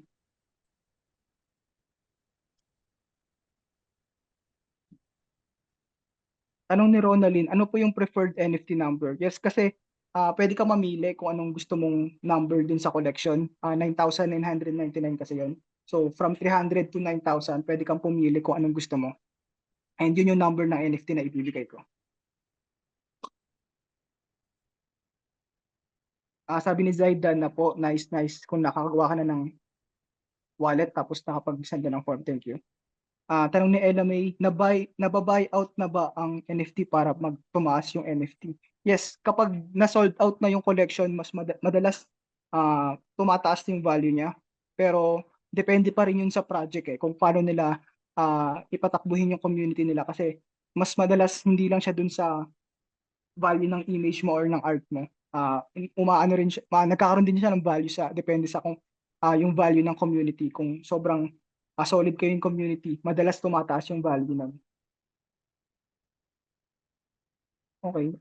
A: Tanong ni Ronaldin, ano po yung preferred NFT number? Yes, kasi pwede ka mamili kung anong gusto mong number din sa collection. 9,999 kasi yun. So from 300 to 9,000, pwede kang pumili kung anong gusto mo. And yun yung number ng NFT na ibibigay ko. Sabi ni Zaidan na po, nice, kung nakakagawa ka na ng wallet tapos nakapag-send ng form, thank you. Tanong ni Ella May, nababuy out na ba ang NFT para magtumaas yung NFT? Yes, kapag na-sold out na yung collection, mas madalas tumataas yung value niya. Pero depende pa rin yun sa project kung paano nila ipatakbuhin yung community nila. Kasi mas madalas hindi lang siya dun sa value ng image mo or ng art mo. Umaano rin siya, nagkakaroon din siya ng value depende sa kung yung value ng community. Kung sobrang solid kayo yung community, madalas tumataas yung value ng. Okay,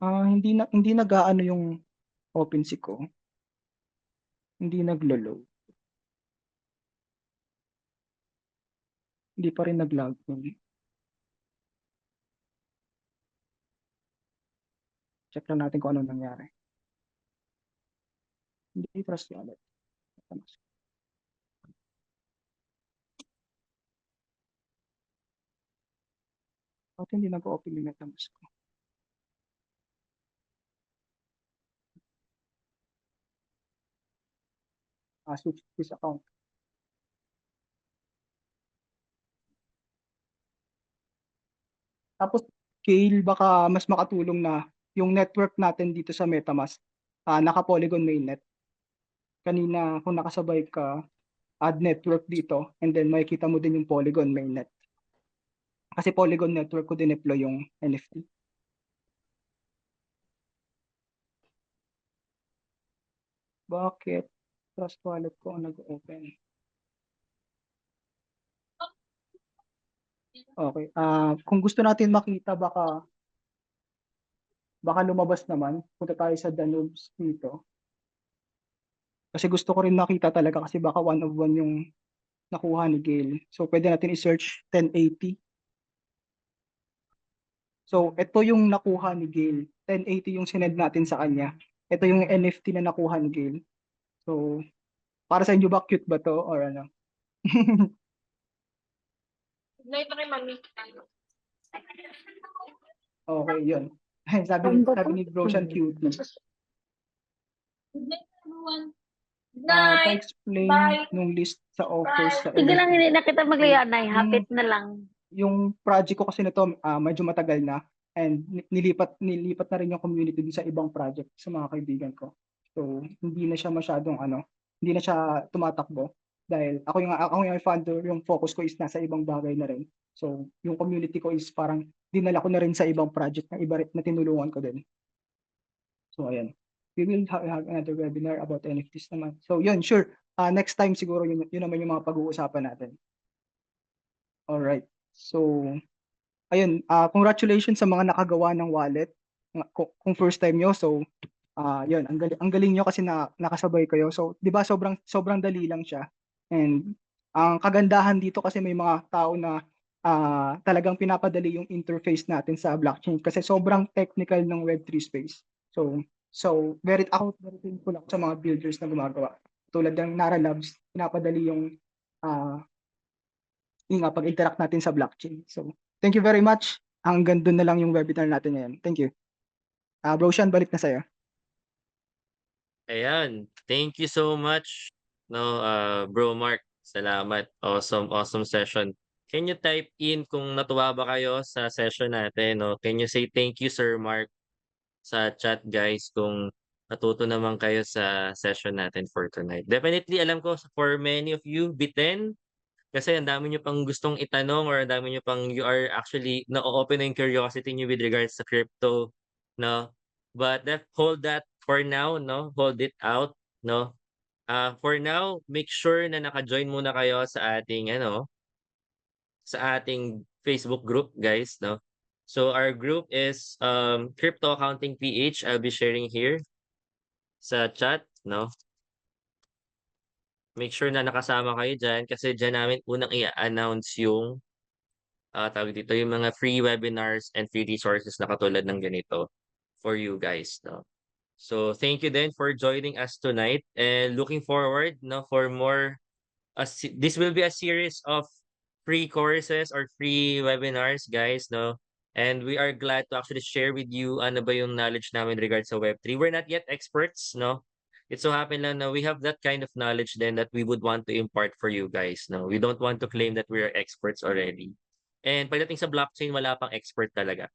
A: hindi nag-aano yung OpenSea ko. Hindi naglo-load. Hindi pa rin nag-login. Check lang natin kung ano nangyari. Hindi trust wallet. Bakit hindi nag-open yung MetaMask ko? Switch this account. Tapos, Kale, baka mas makatulong na yung network natin dito sa MetaMask, naka-Polygon mainnet. Kanina, kung nakasabay ka, add network dito, and then makikita mo din yung Polygon mainnet. Kasi Polygon network ko din-deploy yung NFT. Bakit? Trust wallet ko ang nag-open. Okay. Kung gusto natin makita, baka lumabas naman. Punta tayo sa Danubes dito. Kasi gusto ko rin makita talaga kasi baka 1 of 1 yung nakuha ni Gail. So pwede natin i-search 1080. So ito yung nakuha ni Gail. 1080 yung sinend natin sa kanya. Ito yung NFT na nakuha ni Gail. So para sa inyo ba, cute ba to or ano? Okay, yun. Sabi ni Broshan cutie. Pa-explain nung list sa offers sa
F: Sige lang,
A: NFT.
F: hindi na kita maglianay. Hapit na lang.
A: Yung project ko kasi nito medyo matagal na and nilipat na rin yung community dun sa ibang project sa mga kaibigan ko. So hindi na siya masyadong hindi na siya tumatakbo dahil ako yung founder, yung focus ko is nasa ibang bagay na rin. So yung community ko is parang dinala ko na rin sa ibang project na iba na tinulungan ko din. So ayan. We will have another webinar about NFTs naman. So yun, sure. Next time siguro yun naman yung mga pag-uusapan natin. Alright. So, ayun, congratulations sa mga nakagawa ng wallet. Kung first time nyo, so, yun, ang galing nyo kasi nakasabay kayo. So, di ba sobrang dali lang siya. And ang kagandahan dito kasi may mga tao na talagang pinapadali yung interface natin sa blockchain kasi sobrang technical ng Web3 space. So very thankful ako sa mga builders na gumagawa. Tulad ng Nara Labs, pinapadali yung pag-interact natin sa blockchain. So, thank you very much. Hanggang doon na lang yung webinar natin ngayon. Thank you. Bro Sean, balik na sa'yo.
D: Ayan, thank you so much, no, Bro Mark. Salamat. Awesome session. Can you type in kung natuwa ba kayo sa session natin, no? Can you say thank you, Sir Mark, sa chat, guys, kung natuto naman kayo sa session natin for tonight. Definitely, alam ko for many of you, bitin, kasi ang dami nyo pang gustong itanong or ang dami nyo pang you are actually na-open na yung curiosity nyo with regards sa crypto, no? But hold that for now, no? Hold it out, no? For now, make sure na naka-join muna kayo sa ating Facebook group, guys, no? So our group is Crypto Accounting PH. I'll be sharing here sa chat, no? Make sure na nakasama kayo dyan kasi dyan namin unang i-announce yung tawag dito, yung mga free webinars and free resources na katulad ng ganito for you guys, no? So thank you then for joining us tonight and looking forward, no, for more. This will be a series of free courses or free webinars, guys, no? And we are glad to actually share with you ano ba yung knowledge namin regards sa Web3. We're not yet experts, no? It so happen lang na we have that kind of knowledge then that we would want to impart for you guys, no? We don't want to claim that we are experts already. And pagdating sa blockchain, wala pang expert talaga.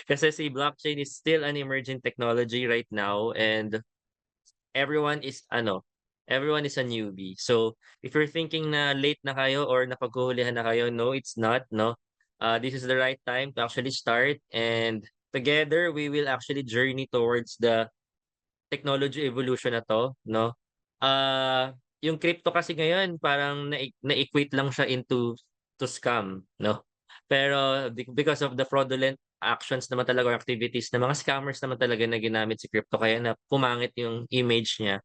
D: Kasi si blockchain is still an emerging technology right now and everyone is everyone is a newbie. So if you're thinking na late na kayo or napaghuhulihan na kayo, no, it's not, no. This is the right time to actually start and together we will actually journey towards the technology evolution na to, no. Yung crypto kasi ngayon parang na-equate lang siya into to scam, no. Pero because of the fraudulent actions naman talaga or activities ng mga scammers naman talaga na ginamit si crypto kaya na pumangit yung image niya.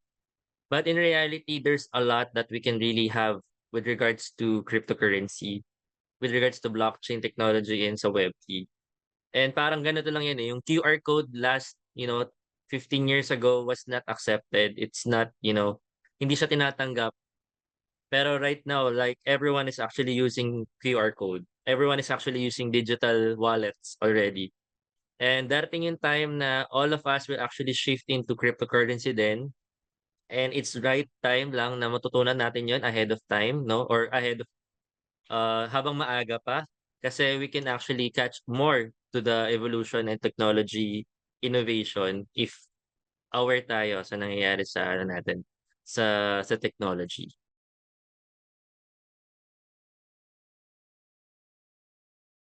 D: But in reality, there's a lot that we can really have with regards to cryptocurrency, with regards to blockchain technology and sa Web3. And parang ganito lang yan eh. Yung QR code last, 15 years ago was not accepted. It's not, hindi siya tinatanggap. Pero right now, like everyone is actually using QR code. Everyone is actually using digital wallets already. And darating yung time na all of us will actually shift into cryptocurrency then. And it's right time lang na matutunan natin yon ahead of time, no? Or ahead of, habang maaga pa. Kasi we can actually catch more to the evolution and technology innovation if aware tayo sa nangyayari sa natin, sa technology.